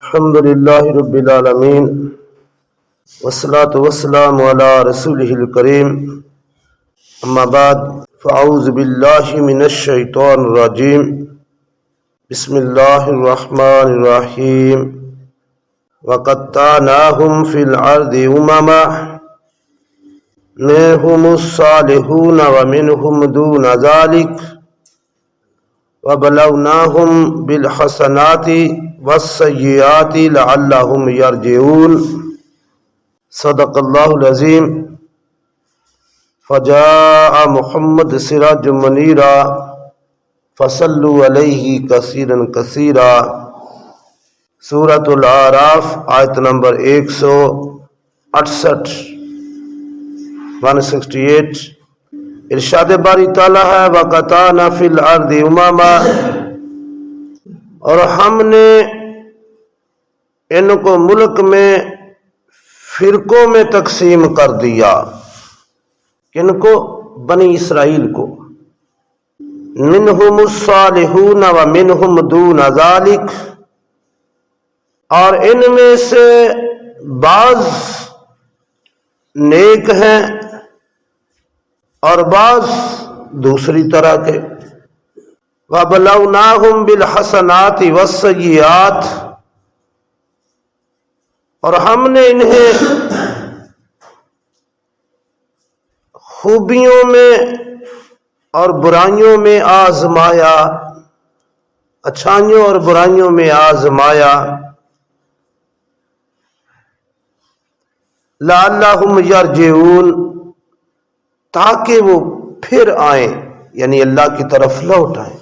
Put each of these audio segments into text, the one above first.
الحمد لله رب العالمين والصلاة والسلام على رسوله الكريم أما بعد فأعوذ بالله من الشيطان الرجيم بسم الله الرحمن الرحيم وقطعناهم في الأرض أمما منهم الصالحون ومنهم دون ذلك وبلوناهم بالحسنات والسيئات لعلهم يرجعون صدق الله العظيم فجاء محمد سراج منيرا فصلوا عليه كثيرا كثيرا سورة الاعراف آیت نمبر 168 168 ارشاد باری تعالیٰ ہے وَقَطَعْنَا فِي الْأَرْضِ أُمَمًا، اور ہم نے ان کو ملک میں فرقوں میں تقسیم کر دیا۔ ان کو بنی اسرائیل کو منہم الصالحون ومنہم دون ذالک، اور ان میں سے بعض نیک ہیں اور بعض دوسری طرح کے۔ وَبَلَوْنَاهُمْ بِالْحَسَنَاتِ وَالسَّيِّئَاتِ، اور ہم نے انہیں خوبیوں میں اور برائیوں میں آزمایا، اچھائیوں اور برائیوں میں آزمایا۔ لَعَلَّهُمْ يَرْجِعُونَ، تاکہ وہ پھر آئیں، یعنی اللہ کی طرف لوٹ آئیں۔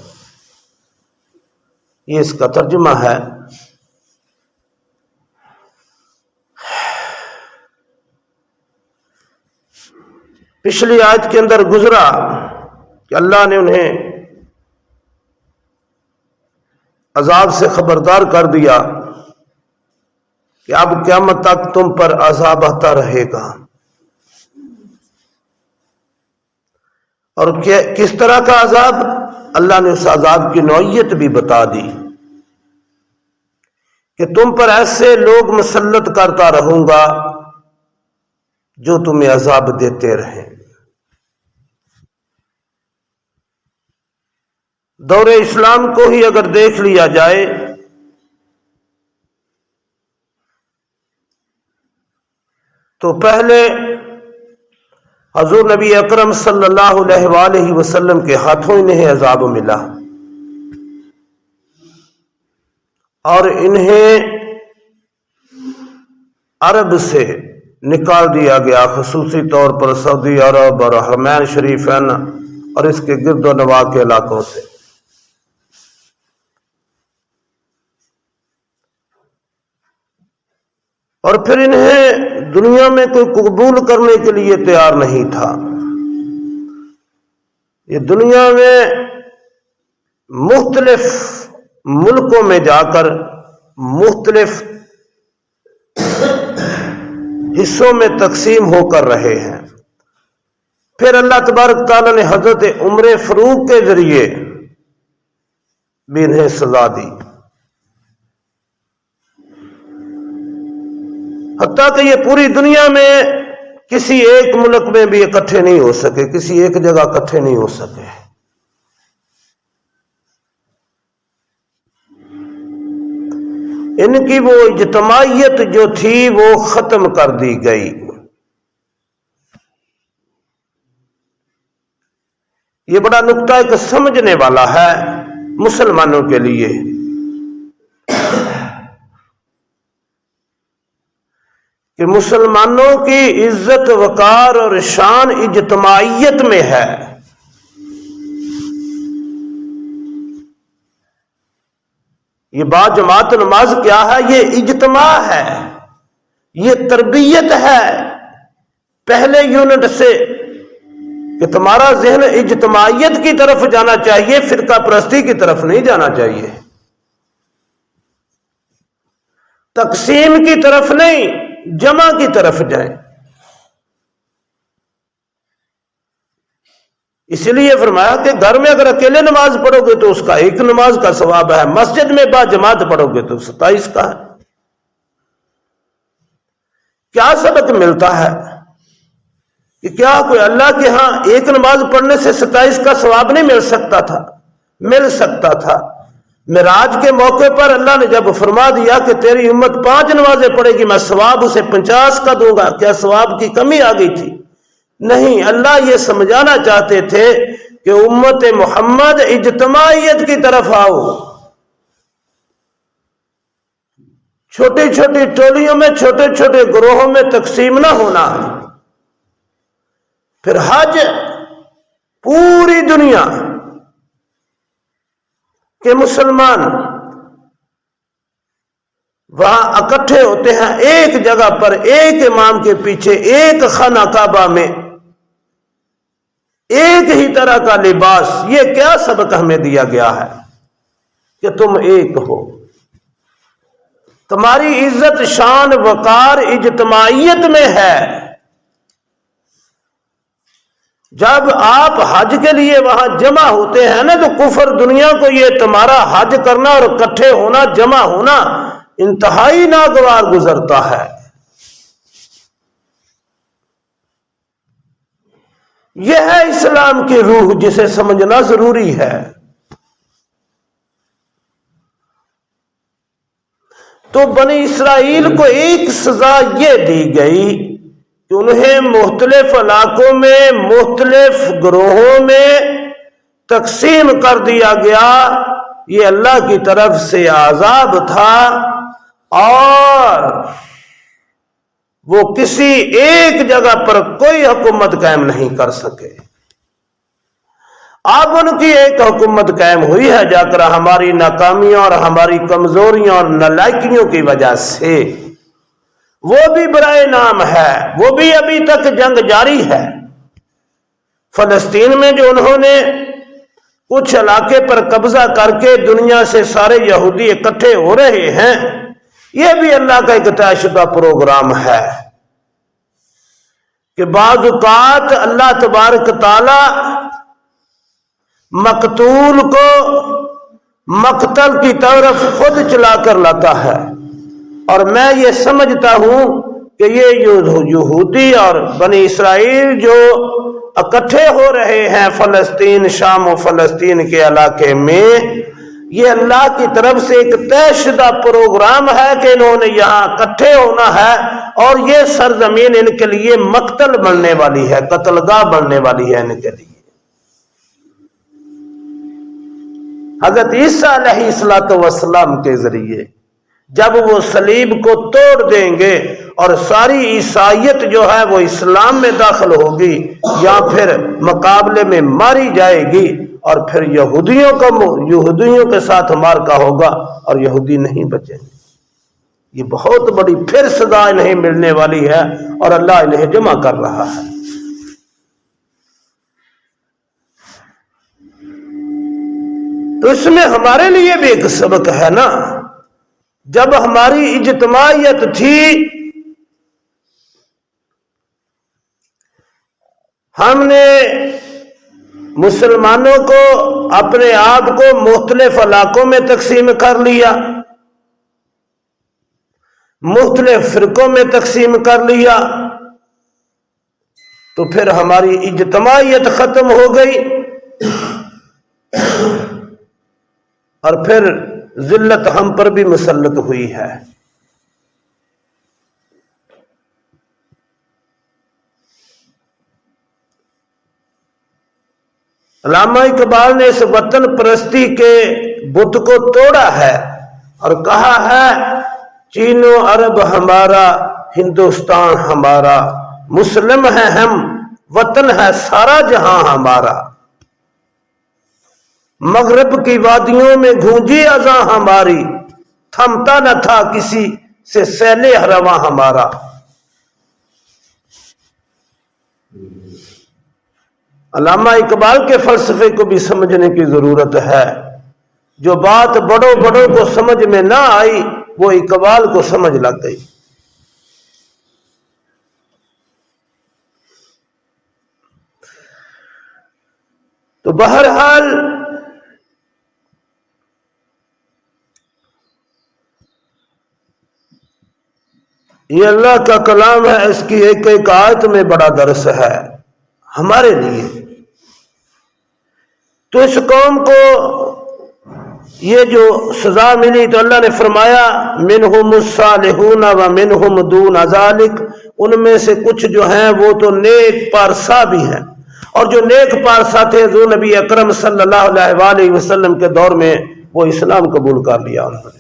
یہ اس کا ترجمہ ہے۔ پچھلی آیت کے اندر گزرا کہ اللہ نے انہیں عذاب سے خبردار کر دیا کہ اب قیامت تک تم پر عذاب آتا رہے گا، اور کس طرح کا عذاب؟ اللہ نے اس عذاب کی نوعیت بھی بتا دی کہ تم پر ایسے لوگ مسلط کرتا رہوں گا جو تمہیں عذاب دیتے رہیں۔ دور اسلام کو ہی اگر دیکھ لیا جائے تو پہلے حضور نبی اکرم صلی اللہ علیہ وآلہ وسلم کے ہاتھوں انہیں عذاب ملا، اور انہیں عرب سے نکال دیا گیا، خصوصی طور پر سعودی عرب اور حرمین شریفین اور اس کے گرد و نواح کے علاقوں سے۔ اور پھر انہیں دنیا میں کوئی قبول کرنے کے لیے تیار نہیں تھا۔ یہ دنیا میں مختلف ملکوں میں جا کر مختلف حصوں میں تقسیم ہو کر رہے ہیں۔ پھر اللہ تبارک تعالیٰ نے حضرت عمر فاروق کے ذریعے بھی انہیں سزا دی، حتیٰ کہ یہ پوری دنیا میں کسی ایک ملک میں بھی اکٹھے نہیں ہو سکے، کسی ایک جگہ اکٹھے نہیں ہو سکے۔ ان کی وہ اجتماعیت جو تھی وہ ختم کر دی گئی۔ یہ بڑا نقطہ ایک سمجھنے والا ہے مسلمانوں کے لیے کہ مسلمانوں کی عزت وقار اور شان اجتماعیت میں ہے۔ یہ باجماعت نماز کیا ہے؟ یہ اجتماع ہے، یہ تربیت ہے پہلے یونٹ سے کہ تمہارا ذہن اجتماعیت کی طرف جانا چاہیے، فرقہ پرستی کی طرف نہیں جانا چاہیے، تقسیم کی طرف نہیں، جمع کی طرف جائیں۔ اس لیے فرمایا کہ گھر میں اگر اکیلے نماز پڑھو گے تو اس کا ایک نماز کا ثواب ہے، مسجد میں با جماعت پڑھو گے تو 27 کا ہے۔ کیا سبق ملتا ہے کہ کیا کوئی اللہ کے ہاں ایک نماز پڑھنے سے 27 کا ثواب نہیں مل سکتا تھا؟ مل سکتا تھا۔ معراج کے موقع پر اللہ نے جب فرما دیا کہ تیری امت 5 نمازیں پڑھے گی، میں ثواب اسے 50 کا دوں گا، کیا ثواب کی کمی آ گئی تھی؟ نہیں، اللہ یہ سمجھانا چاہتے تھے کہ امت محمد اجتماعیت کی طرف آؤ، چھوٹی چھوٹی ٹولیوں میں، چھوٹے چھوٹے گروہوں میں تقسیم نہ ہونا۔ پھر حج پوری دنیا کے مسلمان وہاں اکٹھے ہوتے ہیں ایک جگہ پر، ایک امام کے پیچھے، ایک خانہ کعبہ میں، ایک ہی طرح کا لباس۔ یہ کیا سبق ہمیں دیا گیا ہے کہ تم ایک ہو؟ تمہاری عزت، شان، وقار اجتماعیت میں ہے۔ جب آپ حج کے لیے وہاں جمع ہوتے ہیں نا، تو کفر دنیا کو یہ تمہارا حج کرنا اور اکٹھے ہونا، جمع ہونا انتہائی ناگوار گزرتا ہے۔ یہ ہے اسلام کی روح، جسے سمجھنا ضروری ہے۔ تو بنی اسرائیل کو ایک سزا یہ دی گئی کہ انہیں مختلف علاقوں میں، مختلف گروہوں میں تقسیم کر دیا گیا۔ یہ اللہ کی طرف سے عذاب تھا، اور وہ کسی ایک جگہ پر کوئی حکومت قائم نہیں کر سکے۔ اب ان کی ایک حکومت قائم ہوئی ہے، جا کر ہماری ناکامیوں اور ہماری کمزوریوں اور نالائکیوں کی وجہ سے، وہ بھی برائے نام ہے، وہ بھی ابھی تک جنگ جاری ہے۔ فلسطین میں جو انہوں نے کچھ علاقے پر قبضہ کر کے دنیا سے سارے یہودی اکٹھے ہو رہے ہیں، یہ بھی اللہ کا ایک طے شدہ پروگرام ہے کہ بعض اوقات اللہ تبارک تعالی مقتول کو مقتل کی طرف خود چلا کر لاتا ہے۔ اور میں یہ سمجھتا ہوں کہ یہ یہودی اور بنی اسرائیل جو اکٹھے ہو رہے ہیں فلسطین، شام و فلسطین کے علاقے میں، یہ اللہ کی طرف سے ایک طے شدہ پروگرام ہے کہ انہوں نے یہاں اکٹھے ہونا ہے، اور یہ سرزمین ان کے لیے مقتل بننے والی ہے، قتل گاہ بننے والی ہے ان کے لیے۔ حضرت عیسیٰ علیہ السلام کے ذریعے جب وہ صلیب کو توڑ دیں گے اور ساری عیسائیت جو ہے وہ اسلام میں داخل ہوگی، یا پھر مقابلے میں ماری جائے گی، اور پھر یہودیوں کے ساتھ معرکہ ہوگا اور یہودی نہیں بچیں گے۔ یہ بہت بڑی پھر سزا انہیں ملنے والی ہے، اور اللہ انہیں جمع کر رہا ہے۔ تو اس میں ہمارے لیے بھی ایک سبق ہے نا۔ جب ہماری اجتماعیت تھی، ہم نے مسلمانوں کو، اپنے آپ کو مختلف علاقوں میں تقسیم کر لیا، مختلف فرقوں میں تقسیم کر لیا، تو پھر ہماری اجتماعیت ختم ہو گئی، اور پھر ذلت ہم پر بھی مسلط ہوئی ہے۔ علامہ اقبال نے اس وطن پرستی کے بت کو توڑا ہے اور کہا ہے، چین و عرب ہمارا، ہندوستان ہمارا، مسلم ہے ہم، وطن ہے سارا جہاں ہمارا، مغرب کی وادیوں میں گونجی اذاں ہماری، تھمتا نہ تھا کسی سے سیل رواں ہمارا۔ علامہ اقبال کے فلسفے کو بھی سمجھنے کی ضرورت ہے۔ جو بات بڑوں بڑوں کو سمجھ میں نہ آئی، وہ اقبال کو سمجھ لگ گئی۔ تو بہرحال یہ اللہ کا کلام ہے، اس کی ایک ایک آیت میں بڑا درس ہے ہمارے لیے۔ تو اس قوم کو یہ جو سزا ملی تو اللہ نے فرمایا منہم الصالحون و منہم دون ذالک، ان میں سے کچھ جو ہیں وہ تو نیک پارسا بھی ہیں، اور جو نیک پارسا تھے جو نبی اکرم صلی اللہ علیہ وآلہ وسلم کے دور میں وہ اسلام قبول کر لیا انہوں نے۔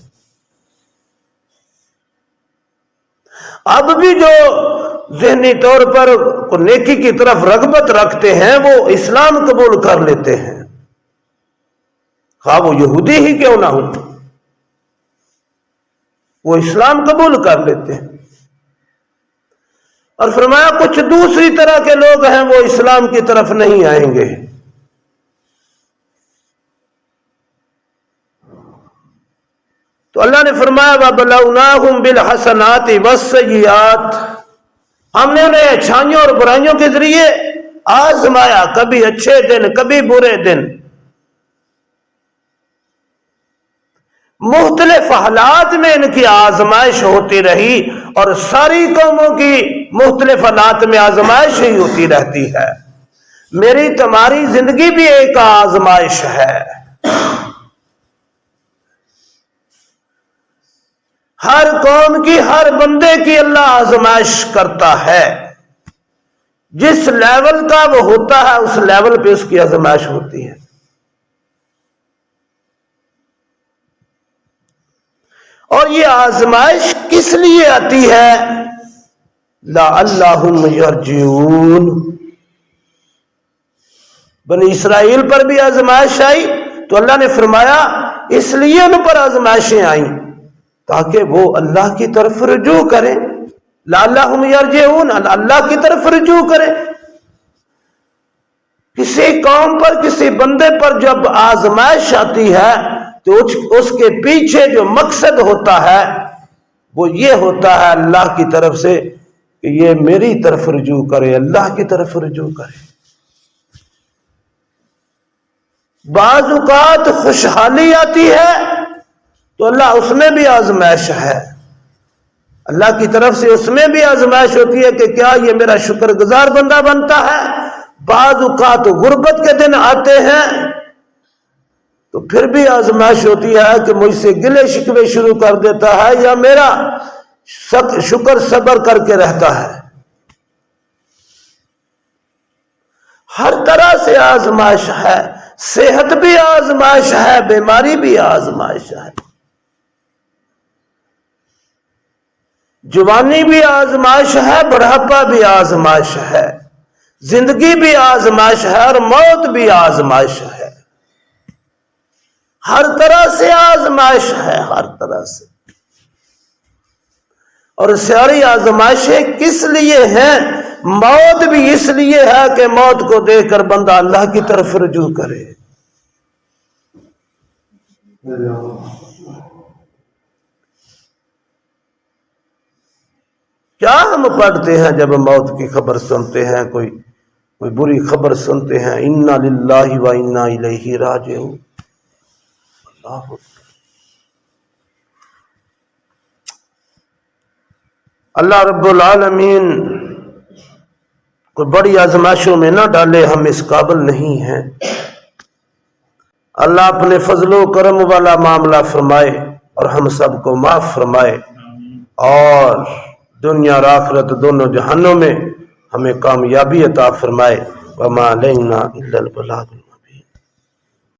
اب بھی جو ذہنی طور پر نیکی کی طرف رغبت رکھتے ہیں وہ اسلام قبول کر لیتے ہیں، خواہ وہ یہودی ہی کیوں نہ ہو، وہ اسلام قبول کر لیتے ہیں۔ اور فرمایا کچھ دوسری طرح کے لوگ ہیں وہ اسلام کی طرف نہیں آئیں گے۔ تو اللہ نے فرمایا وَبَلَوْنَاهُمْ بِالْحَسَنَاتِ وَالسَّيِّئَاتِ، ہم نے انہیں اچھائیوں اور برائیوں کے ذریعے آزمایا، کبھی اچھے دن کبھی برے دن، مختلف حالات میں ان کی آزمائش ہوتی رہی، اور ساری قوموں کی مختلف حالات میں آزمائش ہی ہوتی رہتی ہے۔ میری تمہاری زندگی بھی ایک آزمائش ہے۔ ہر قوم کی، ہر بندے کی اللہ آزمائش کرتا ہے، جس لیول کا وہ ہوتا ہے اس لیول پہ اس کی آزمائش ہوتی ہے۔ اور یہ آزمائش کس لیے آتی ہے؟ لعلہم یرجعون۔ بنی اسرائیل پر بھی آزمائش آئی تو اللہ نے فرمایا اس لیے ان پر آزمائشیں آئیں تاکہ وہ اللہ کی طرف رجوع کریں، لعلہم یرجعون، اللہ کی طرف رجوع کریں۔ کسی قوم پر، کسی بندے پر جب آزمائش آتی ہے تو اس کے پیچھے جو مقصد ہوتا ہے وہ یہ ہوتا ہے اللہ کی طرف سے کہ یہ میری طرف رجوع کرے، اللہ کی طرف رجوع کرے۔ بعض اوقات خوشحالی آتی ہے تو اللہ اس میں بھی آزمائش ہے، اللہ کی طرف سے اس میں بھی آزمائش ہوتی ہے کہ کیا یہ میرا شکر گزار بندہ بنتا ہے۔ بعض اوقات غربت کے دن آتے ہیں تو پھر بھی آزمائش ہوتی ہے کہ مجھ سے گلے شکوے شروع کر دیتا ہے یا میرا شکر صبر کر کے رہتا ہے۔ ہر طرح سے آزمائش ہے، صحت بھی آزمائش ہے، بیماری بھی آزمائش ہے، جوانی بھی آزمائش ہے، بڑھاپا بھی آزمائش ہے، زندگی بھی آزمائش ہے اور موت بھی آزمائش ہے۔ ہر طرح سے آزمائش ہے، ہر طرح سے۔ اور ساری آزمائشیں کس لیے ہیں؟ موت بھی اس لیے ہے کہ موت کو دیکھ کر بندہ اللہ کی طرف رجوع کرے۔ کیا ہم پڑھتے ہیں جب موت کی خبر سنتے ہیں، کوئی بری خبر سنتے ہیں، انا للہ و انا الیہ راجعون۔ اللہ رب العالمین کوئی بڑی آزمائشوں میں نہ ڈالے، ہم اس قابل نہیں ہیں۔ اللہ اپنے فضل و کرم والا معاملہ فرمائے اور ہم سب کو معاف فرمائے، اور دنیا اور آخرت دونوں جہانوں میں ہمیں کامیابی عطا فرمائے۔ وما علینا الا البلاغ۔